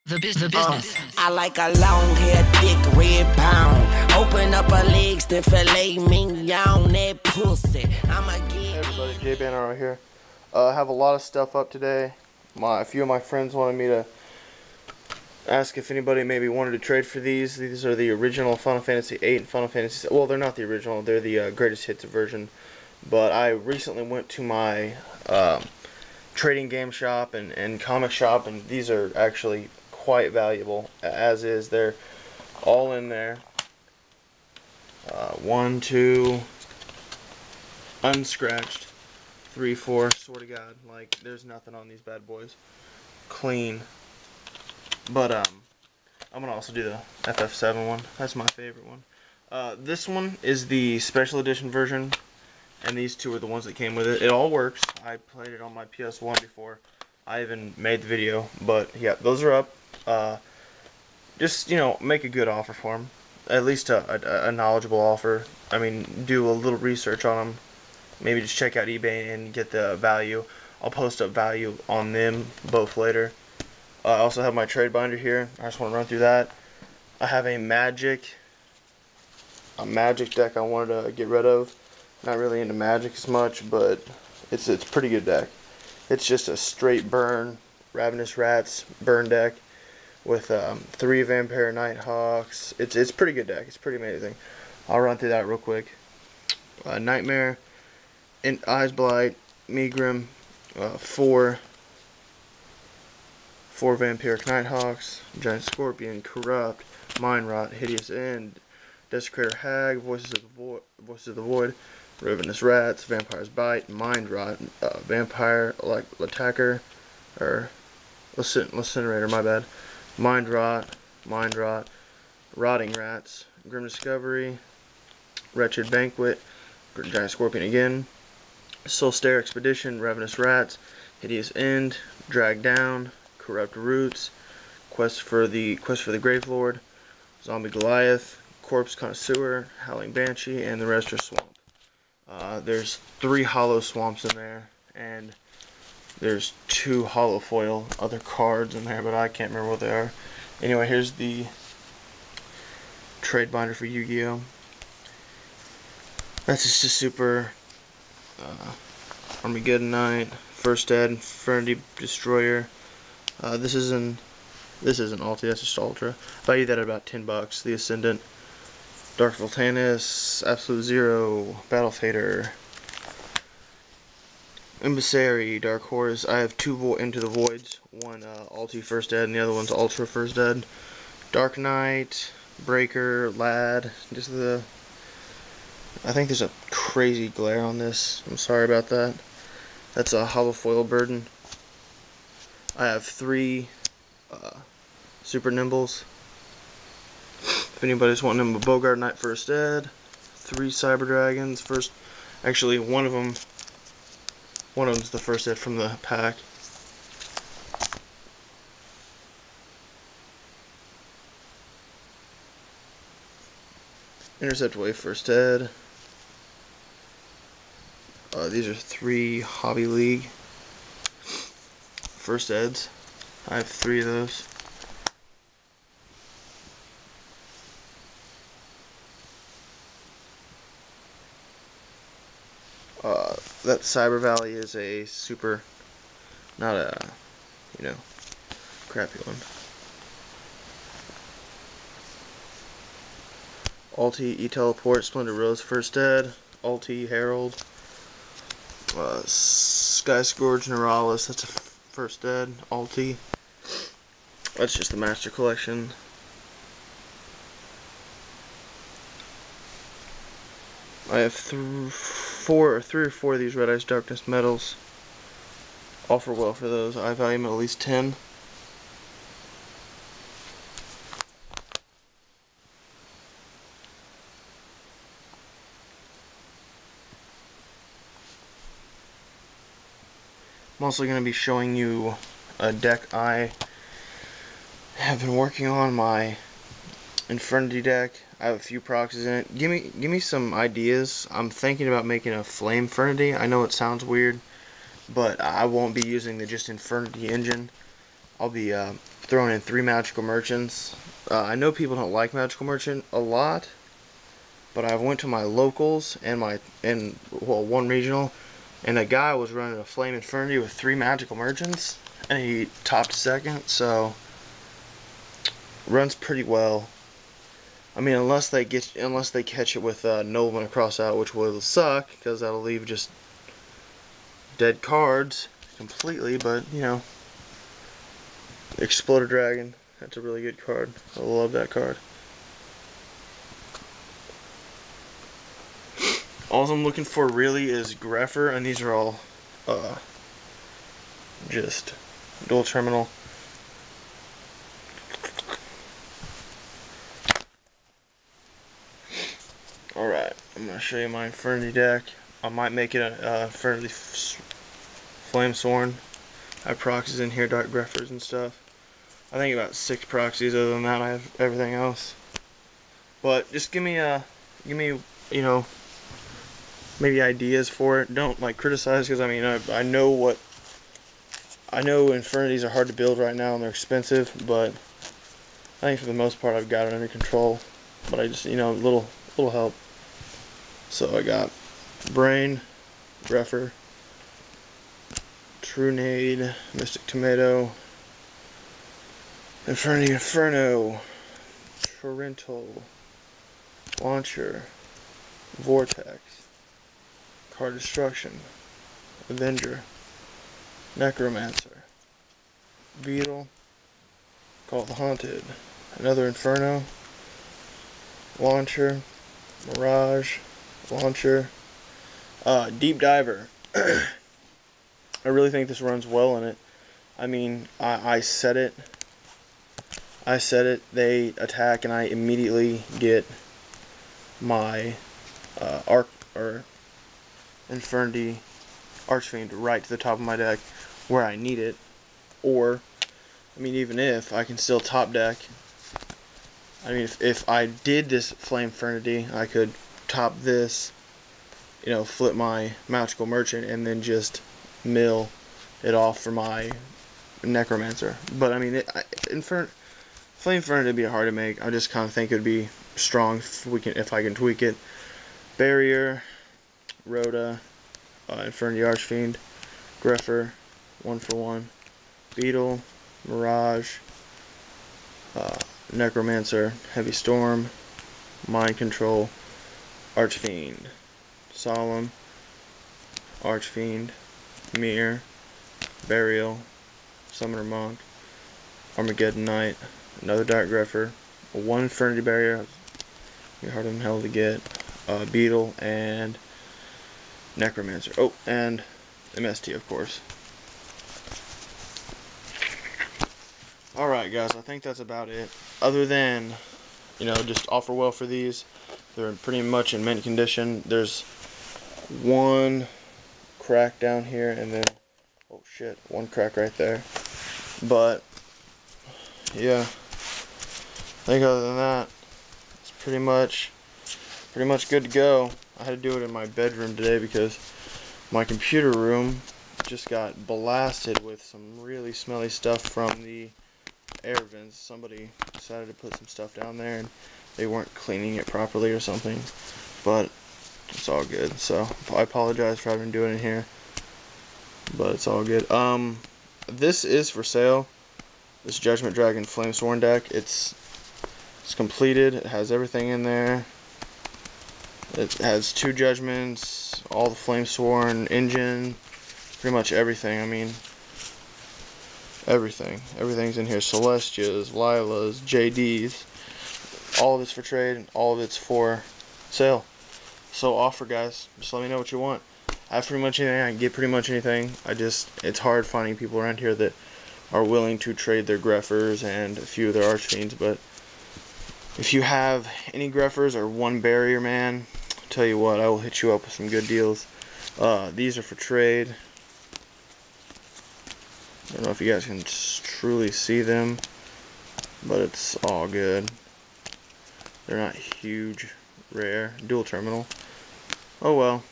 The business. I like a long hair, thick red pound. Open up her legs, then filet mignon that pussy. I'ma get Hey everybody, Jay Banner right here. I have a lot of stuff up today. A few of my friends wanted me to ask if anybody maybe wanted to trade for these. These are the original Final Fantasy VIII and Final Fantasy... Well, they're not the original. They're the greatest hits version. But I recently went to my trading game shop and comic shop, and these are actually quite valuable. As is, they're all in there. 1, 2, unscratched. 3, 4, swear to God, like there's nothing on these bad boys. Clean. But I'm gonna also do the FF7 one. That's my favorite one. This one is the special edition version, and these two are the ones that came with it. It all works. I played it on my PS1 before I even made the video, but yeah, those are up. Just, you know, make a good offer for them. At least a knowledgeable offer. I mean, do a little research on them. Maybe just check out eBay and get the value. I'll post up value on them both later. I also have my trade binder here. I just want to run through that. I have a magic deck I wanted to get rid of. Not really into magic as much, but it's a pretty good deck. It's just a straight burn, Ravenous Rats burn deck with 3 Vampire Nighthawks. It's a pretty good deck. It's pretty amazing. I'll run through that real quick. Nightmare, Eyes Blight, Megrim, 4 Vampiric Nighthawks, Giant Scorpion, Corrupt, Mind Rot, Hideous End, Desecrator Hag, Voices of the Void, Ravenous Rats, Vampire's Bite, Mind Rot, Vampire Attacker, or Incinerator, my bad, Mind Rot, Rotting Rats, Grim Discovery, Wretched Banquet, Giant Scorpion again, Soulstare Expedition, Ravenous Rats, Hideous End, Drag Down, Corrupt Roots, Quest for the Gravelord, Zombie Goliath, Corpse Connoisseur, Howling Banshee, and the rest are Swamp. There's 3 hollow swamps in there, and there's 2 hollow foil other cards in there, but I can't remember what they are. Anyway, here's the trade binder for Yu-Gi-Oh! That's just a super Armageddon Knight, First Ed, Infernity Destroyer. This isn't Ulti, that's just Ultra. Value that at about $10. The Ascendant, Dark Voltanis, Absolute Zero, Battle Fader, Emissary, Dark Horse. I have 2 Into the Voids. One Ulti First Ed and the other one's Ultra First Ed. Dark Knight, Breaker, Lad. I think there's a crazy glare on this. I'm sorry about that. That's a hollow foil Burden. I have 3 Super Nimbles. If anybody's wanting them, a Bogart Knight First Ed, 3 Cyber Dragons. Actually, one of them's the First Ed from the pack. Intercept Wave First Ed. These are 3 Hobby League First Eds. I have 3 of those. That Cyber Valley is a super, not a, crappy one. Ulti, E-Teleport, Splendid Rose First Ed, Ulti, Herald, Sky Scourge, Neuralis, that's a First Ed, Ulti. That's just the Master Collection. I have 3 or 4 of these Red Ice Darkness medals. Offer well for those. I value them at least 10. I'm also going to be showing you a deck I have been working on, my Infernity deck. I have a few proxies in it. Give me some ideas. I'm thinking about making a Flame Infernity. I know it sounds weird, but I won't be using the just Infernity engine. I'll be throwing in 3 Magical Merchants. I know people don't like Magical Merchant a lot, but I went to my locals and one regional, and a guy was running a Flame Infernity with 3 Magical Merchants, and he topped second, so runs pretty well. I mean, unless they catch it with Nobleman Cross out, which will suck because that'll leave just dead cards completely. But you know, Exploder Dragon, that's a really good card. I love that card. All I'm looking for really is Grepher, and these are all just dual terminal. Alright, I'm going to show you my Infernity deck. I might make it a Infernity Flamesworn. I have proxies in here, Dark Greffers and stuff. I think about 6 proxies. Other than that, I have everything else. But just give me you know, maybe ideas for it. Don't like criticize, because I mean I know Infernities are hard to build right now and they're expensive, but I think for the most part I've got it under control. But I just, you know, little help. So I got Brain, Grepher, Trunade, Mystic Tomato, Infernity Inferno, Torrential, Launcher, Vortex, Card Destruction, Avenger, Necromancer, Beetle, Call of the Haunted, another Inferno, Launcher, Mirage, Launcher, Deep Diver. I really think this runs well in it. I mean, I set it, they attack, and I immediately get my Infernity Archfiend right to the top of my deck where I need it. Or, I mean, even if I can still top deck. I mean, if I did this Flame Infernity, I could top this, you know, flip my Magical Merchant, and then just mill it off for my Necromancer. But I mean, Flame Infernity would be hard to make. I just kind of think it would be strong if I can tweak it. Barrier, Rhoda, Infernity Archfiend, Grepher, 1-for-1, Beetle, Mirage, Necromancer, Heavy Storm, Mind Control, Archfiend, Solemn, Archfiend, Mirror, Burial, Summoner Monk, Armageddon Knight, another Dark Grepher, 1 Infernity Barrier, be hard in hell to get, Beetle, and Necromancer. Oh, and MST, of course. Alright guys, I think that's about it. Other than, you know, just offer well for these. They're pretty much in mint condition. There's 1 crack down here, and then, oh shit, 1 crack right there. But, yeah, I think other than that, it's pretty much good to go. I had to do it in my bedroom today because my computer room just got blasted with some really smelly stuff from the air vents. Somebody decided to put some stuff down there and they weren't cleaning it properly or something, but it's all good. So I apologize for having to do it in here, but it's all good. This is for sale, this Judgment Dragon Flamesworn deck. It's completed. It has everything in there. It has 2 judgments, all the Flamesworn engine, pretty much everything. I mean, everything's in here. Celestias, Lilas, JDs, all of it's for trade, and all of it's for sale. So offer, guys, just let me know what you want. I have pretty much anything. I can get pretty much anything. It's hard finding people around here that are willing to trade their Greffers and a few of their Archfiends. But if you have any Greffers or 1 Barrier, man, I'll tell you what, I will hit you up with some good deals. These are for trade. I don't know if you guys can truly see them, but it's all good. They're not huge, rare. Dual terminal. Oh well.